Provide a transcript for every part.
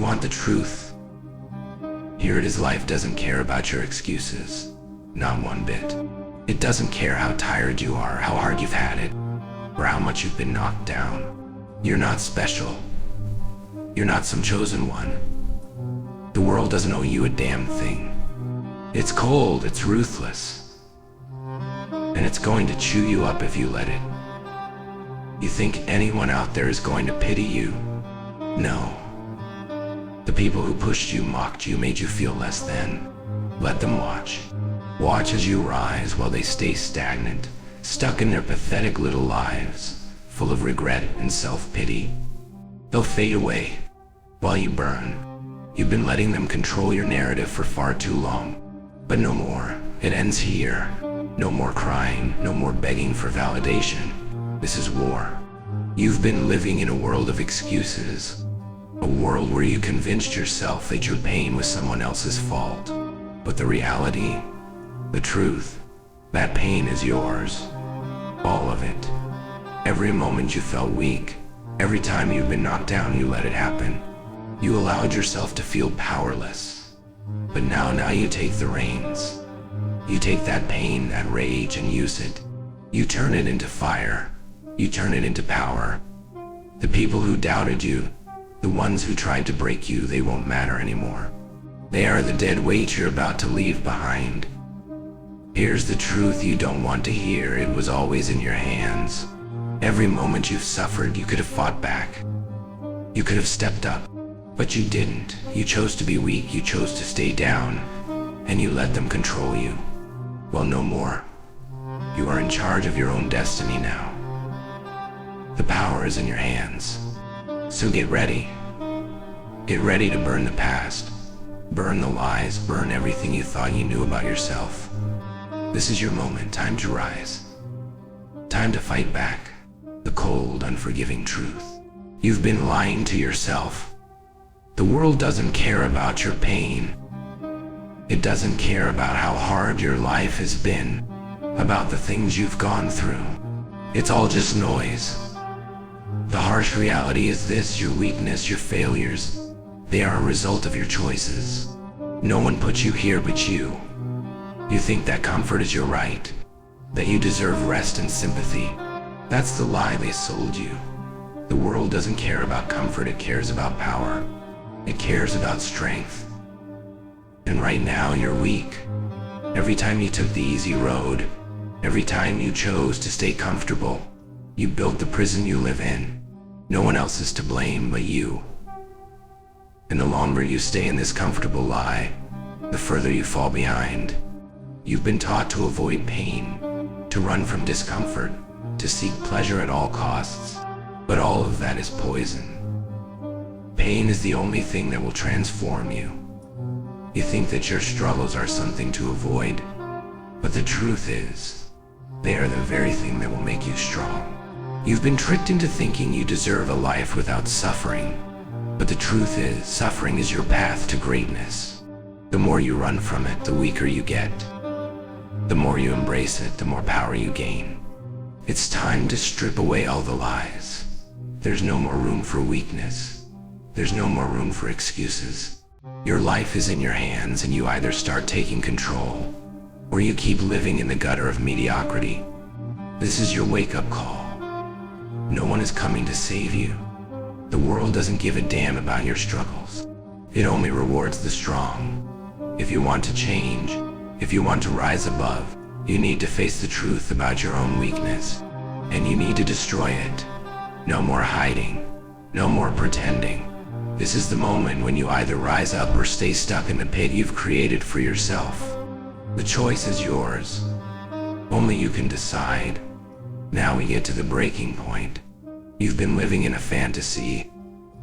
You want the truth? Here it is. Life doesn't care about your excuses. Not one bit. It doesn't care how tired you are, how hard you've had it, or how much you've been knocked down. You're not special. You're not some chosen one. The world doesn't owe you a damn thing. It's cold, it's ruthless, and it's going to chew you up if you let it. You think anyone out there is going to pity you? No. The people who pushed you, mocked you, made you feel less than. Let them watch. Watch as you rise while they stay stagnant, stuck in their pathetic little lives, full of regret and self-pity. They'll fade away while you burn. You've been letting them control your narrative for far too long. But no more. It ends here. No more crying, no more begging for validation. This is war. You've been living in a world of excuses. A world where you convinced yourself that your pain was someone else's fault. But the reality, the truth, that pain is yours. All of it. Every moment you felt weak, every time you've been knocked down, you let it happen. You allowed yourself to feel powerless. But now you take the reins. You take that pain, that rage, and use it. You turn it into fire. You turn it into power. The people who doubted you, the ones who tried to break you, they won't matter anymore. They are the dead weight you're about to leave behind. Here's the truth you don't want to hear. It was always in your hands. Every moment you've suffered, you could have fought back. You could have stepped up. But you didn't. You chose to be weak, you chose to stay down, and you let them control you. Well, no more. You are in charge of your own destiny now. The power is in your hands. So get ready. Get ready to burn the past. Burn the lies, burn everything you thought you knew about yourself. This is your moment, time to rise. Time to fight back the cold, unforgiving truth. You've been lying to yourself. The world doesn't care about your pain. It doesn't care about how hard your life has been, about the things you've gone through. It's all just noise. The harsh reality is this: your weakness, your failures, they are a result of your choices. No one put you here but you. You think that comfort is your right, that you deserve rest and sympathy. That's the lie they sold you. The world doesn't care about comfort, it cares about power. It cares about strength. And right now you're weak. Every time you took the easy road, every time you chose to stay comfortable, you built the prison you live in. No one else is to blame but you. And the longer you stay in this comfortable lie, the further you fall behind. You've been taught to avoid pain, to run from discomfort, to seek pleasure at all costs. But all of that is poison. Pain is the only thing that will transform you. You think that your struggles are something to avoid, but the truth is, they are the very thing that will make you strong. You've been tricked into thinking you deserve a life without suffering, but the truth is, suffering is your path to greatness. The more you run from it, the weaker you get. The more you embrace it, the more power you gain. It's time to strip away all the lies. There's no more room for weakness. There's no more room for excuses. Your life is in your hands, and you either start taking control, or you keep living in the gutter of mediocrity. This is your wake-up call. No one is coming to save you. The world doesn't give a damn about your struggles. It only rewards the strong. If you want to change, if you want to rise above, you need to face the truth about your own weakness, and you need to destroy it. No more hiding. No more pretending. This is the moment when you either rise up or stay stuck in the pit you've created for yourself. The choice is yours. Only you can decide. Now we get to the breaking point. You've been living in a fantasy,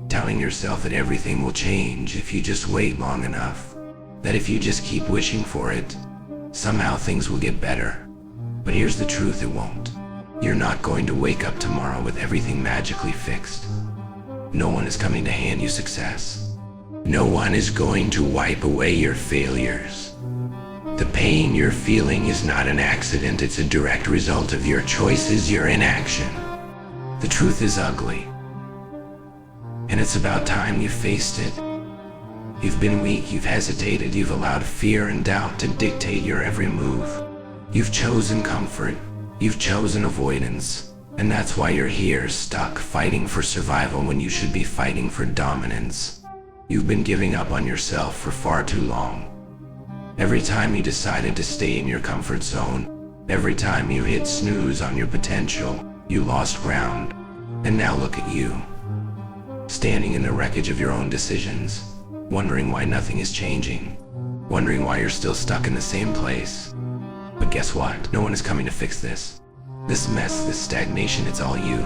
telling yourself that everything will change if you just wait long enough. That if you just keep wishing for it, somehow things will get better. But here's the truth, it won't. You're not going to wake up tomorrow with everything magically fixed. No one is coming to hand you success. No one is going to wipe away your failures. The pain you're feeling is not an accident, it's a direct result of your choices, your inaction. The truth is ugly, and it's about time you faced it. You've been weak, you've hesitated, you've allowed fear and doubt to dictate your every move. You've chosen comfort, you've chosen avoidance, and that's why you're here, stuck, fighting for survival when you should be fighting for dominance. You've been giving up on yourself for far too long. Every time you decided to stay in your comfort zone, every time you hit snooze on your potential, you lost ground. And now look at you, standing in the wreckage of your own decisions, wondering why nothing is changing, wondering why you're still stuck in the same place. But guess what? No one is coming to fix this. This mess, this stagnation, it's all you.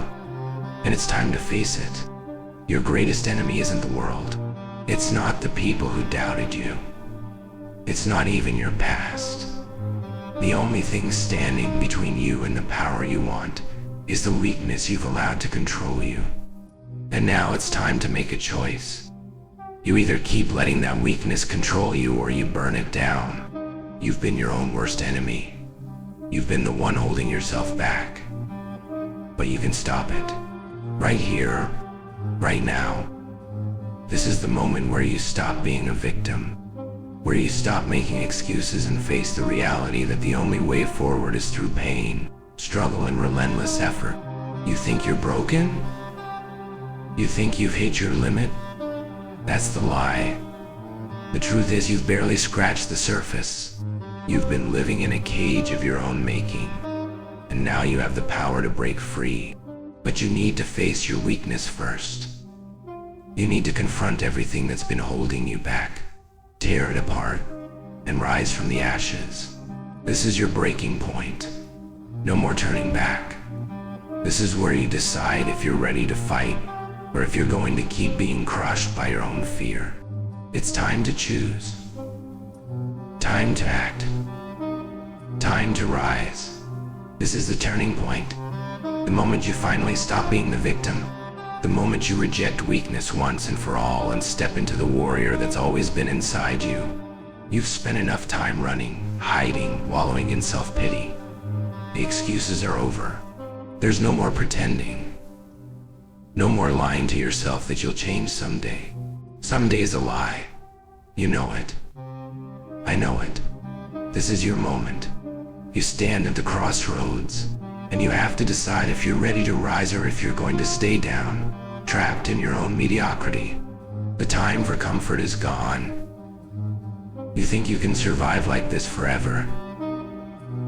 And it's time to face it. Your greatest enemy isn't the world. It's not the people who doubted you. It's not even your past. The only thing standing between you and the power you want is the weakness you've allowed to control you. And now it's time to make a choice. You either keep letting that weakness control you or you burn it down. You've been your own worst enemy. You've been the one holding yourself back. But you can stop it. Right here, right now. This is the moment where you stop being a victim, where you stop making excuses and face the reality that the only way forward is through pain, struggle, and relentless effort. You think you're broken? You think you've hit your limit? That's the lie. The truth is you've barely scratched the surface. You've been living in a cage of your own making, and now you have the power to break free. But you need to face your weakness first. You need to confront everything that's been holding you back, tear it apart, and rise from the ashes. This is your breaking point. No more turning back. This is where you decide if you're ready to fight, or if you're going to keep being crushed by your own fear. It's time to choose. Time to act. Time to rise. This is the turning point. The moment you finally stop being the victim. The moment you reject weakness once and for all and step into the warrior that's always been inside you. You've spent enough time running, hiding, wallowing in self-pity. The excuses are over. There's no more pretending. No more lying to yourself that you'll change someday. Someday's a lie. You know it. I know it. This is your moment. You stand at the crossroads, and you have to decide if you're ready to rise or if you're going to stay down, trapped in your own mediocrity. The time for comfort is gone. You think you can survive like this forever.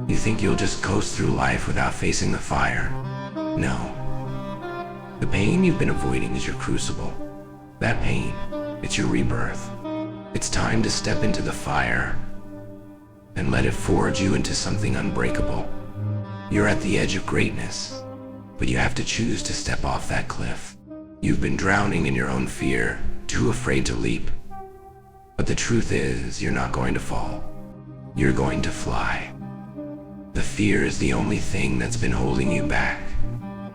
You think you'll just coast through life without facing the fire. No. The pain you've been avoiding is your crucible. That pain, it's your rebirth. It's time to step into the fire and let it forge you into something unbreakable. You're at the edge of greatness, but you have to choose to step off that cliff. You've been drowning in your own fear, too afraid to leap. But the truth is, you're not going to fall. You're going to fly. The fear is the only thing that's been holding you back.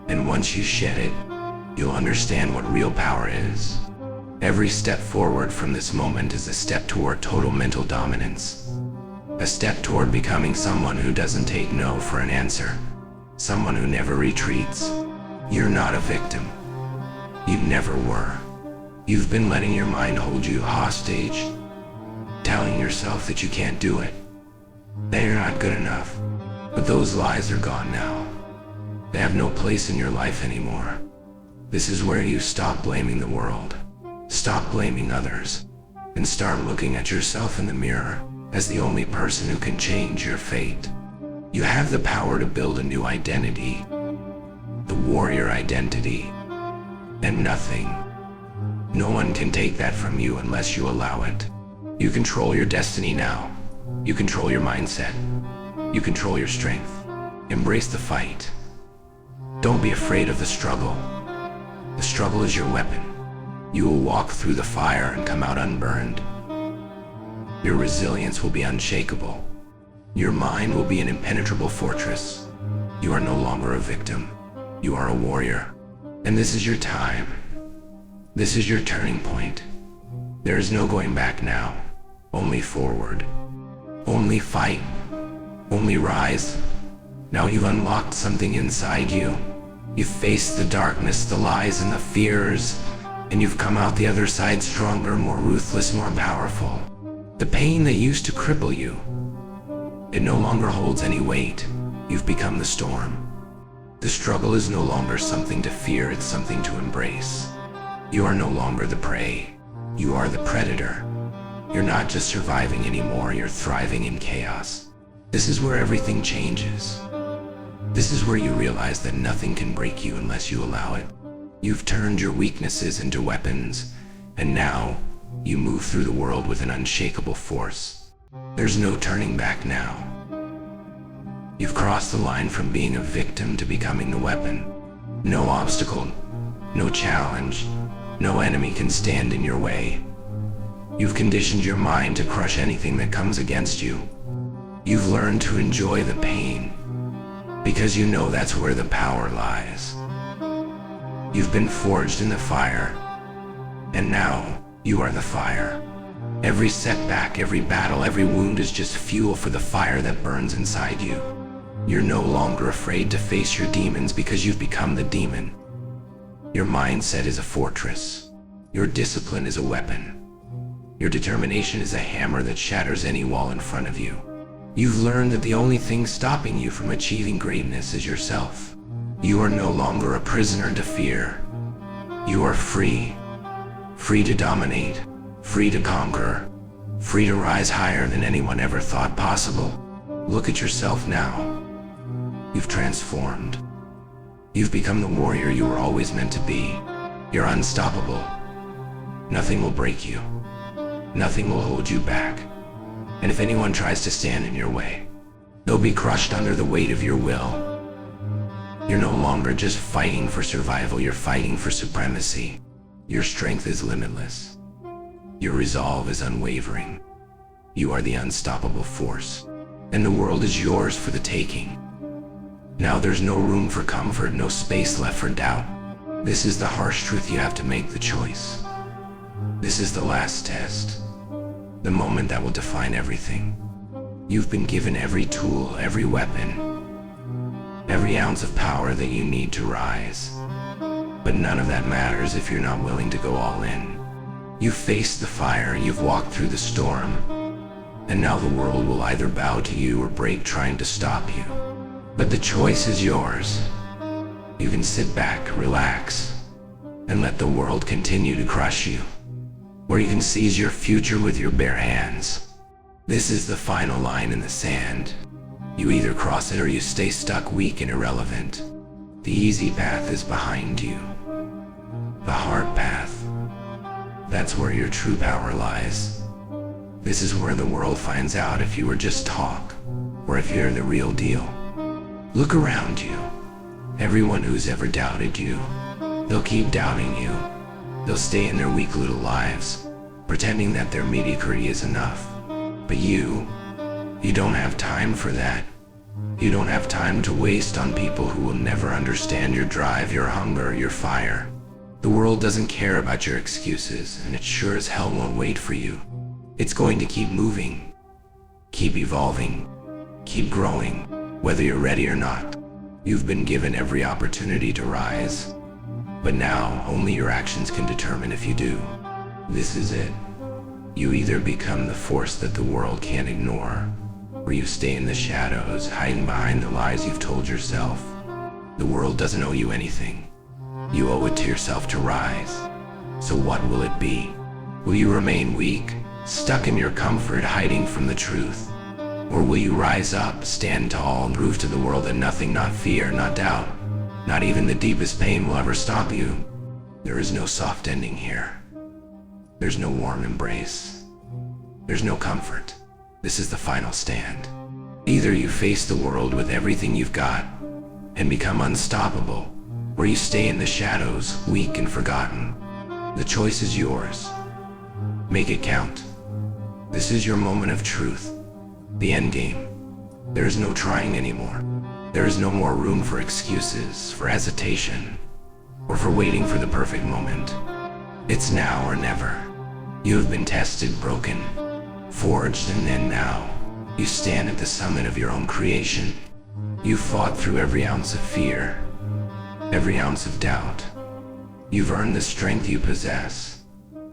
And once you shed it, you'll understand what real power is. Every step forward from this moment is a step toward total mental dominance. A step toward becoming someone who doesn't take no for an answer. Someone who never retreats. You're not a victim. You never were. You've been letting your mind hold you hostage, telling yourself that you can't do it, that you're not good enough. But those lies are gone now. They have no place in your life anymore. This is where you stop blaming the world, stop blaming others, and start looking at yourself in the mirror as the only person who can change your fate. You have the power to build a new identity, the warrior identity, and nothing, no one can take that from you unless you allow it. You control your destiny now. You control your mindset. You control your strength. Embrace the fight. Don't be afraid of the struggle. The struggle is your weapon. You will walk through the fire and come out unburned. Your resilience will be unshakable. Your mind will be an impenetrable fortress. You are no longer a victim. You are a warrior. And this is your time. This is your turning point. There is no going back now. Only forward. Only fight. Only rise. Now you've unlocked something inside you. You've faced the darkness, the lies, and the fears, And you've come out the other side stronger, more ruthless, more powerful. The pain that used to cripple you, it no longer holds any weight. You've become the storm. The struggle is no longer something to fear, it's something to embrace. You are no longer the prey. You are the predator. You're not just surviving anymore, you're thriving in chaos. This is where everything changes. This is where you realize that nothing can break you unless you allow it. You've turned your weaknesses into weapons, and now you move through the world with an unshakable force. There's no turning back now. You've crossed the line from being a victim to becoming the weapon. No obstacle, no challenge, no enemy can stand in your way. You've conditioned your mind to crush anything that comes against you. You've learned to enjoy the pain, because you know that's where the power lies. You've been forged in the fire, and now you are the fire. Every setback, every battle, every wound is just fuel for the fire that burns inside you. You're no longer afraid to face your demons because you've become the demon. Your mindset is a fortress. Your discipline is a weapon. Your determination is a hammer that shatters any wall in front of you. You've learned that the only thing stopping you from achieving greatness is yourself. You are no longer a prisoner to fear. You are free. Free to dominate. Free to conquer. Free to rise higher than anyone ever thought possible. Look at yourself now. You've transformed. You've become the warrior you were always meant to be. You're unstoppable. Nothing will break you. Nothing will hold you back. And if anyone tries to stand in your way, they'll be crushed under the weight of your will. You're no longer just fighting for survival, you're fighting for supremacy. Your strength is limitless. Your resolve is unwavering. You are the unstoppable force, and the world is yours for the taking. Now there's no room for comfort, no space left for doubt. This is the harsh truth, you have to make the choice. This is the last test, the moment that will define everything. You've been given every tool, every weapon, every ounce of power that you need to rise. But none of that matters if you're not willing to go all in. You've faced the fire, you've walked through the storm, and now the world will either bow to you or break trying to stop you. But the choice is yours. You can sit back, relax, and let the world continue to crush you, or you can seize your future with your bare hands. This is the final line in the sand. You either cross it or you stay stuck, weak and irrelevant. The easy path is behind you. The hard path, that's where your true power lies. This is where the world finds out if you were just talk, or if you're the real deal. Look around you. Everyone who's ever doubted you, they'll keep doubting you. They'll stay in their weak little lives, pretending that their mediocrity is enough. But you don't have time for that. You don't have time to waste on people who will never understand your drive, your hunger, your fire. The world doesn't care about your excuses, and it sure as hell won't wait for you. It's going to keep moving, keep evolving, keep growing, whether you're ready or not. You've been given every opportunity to rise, but now only your actions can determine if you do. This is it. You either become the force that the world can't ignore, or you stay in the shadows, hiding behind the lies you've told yourself. The world doesn't owe you anything. You owe it to yourself to rise. So what will it be? Will you remain weak, stuck in your comfort, hiding from the truth? Or will you rise up, stand tall, and prove to the world that nothing, not fear, not doubt, not even the deepest pain will ever stop you? There is no soft ending here. There's no warm embrace. There's no comfort. This is the final stand. Either you face the world with everything you've got and become unstoppable, or you stay in the shadows, weak and forgotten. The choice is yours. Make it count. This is your moment of truth, the end game. There is no trying anymore. There is no more room for excuses, for hesitation, or for waiting for the perfect moment. It's now or never. You have been tested, broken, forged, and then now, you stand at the summit of your own creation. You fought through every ounce of fear, every ounce of doubt, You've earned the strength you possess.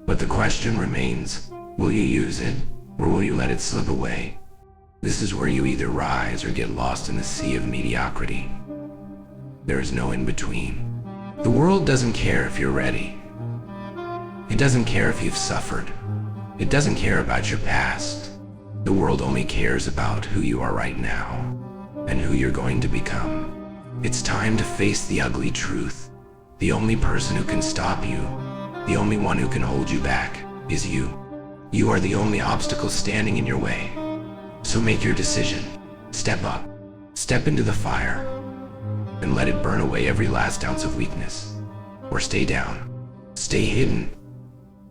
But the question remains, will you use it, or will you let it slip away? This is where you either rise or get lost in the sea of mediocrity. There is no in-between. The world doesn't care if you're ready. It doesn't care if you've suffered. It doesn't care about your past. The world only cares about who you are right now, and who you're going to become. It's time to face the ugly truth. The only person who can stop you, the only one who can hold you back, is you. You are the only obstacle standing in your way. So make your decision. Step up. Step into the fire, and let it burn away every last ounce of weakness. Or stay down. Stay hidden.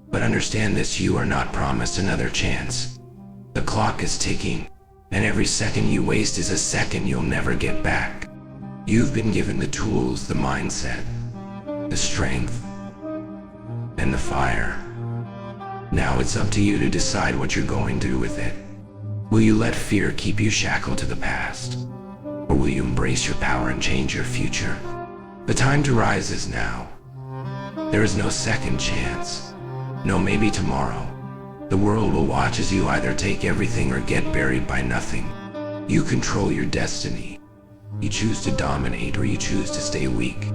But understand this, you are not promised another chance. The clock is ticking, and every second you waste is a second you'll never get back. You've been given the tools, the mindset, the strength, and the fire. Now it's up to you to decide what you're going to do with it. Will you let fear keep you shackled to the past? Or will you embrace your power and change your future? The time to rise is now. There is no second chance. No maybe tomorrow. The world will watch as you either take everything or get buried by nothing. You control your destiny. You choose to dominate or you choose to stay weak.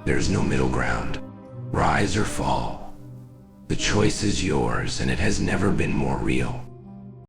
There's no middle ground. Rise or fall. The choice is yours, and it has never been more real.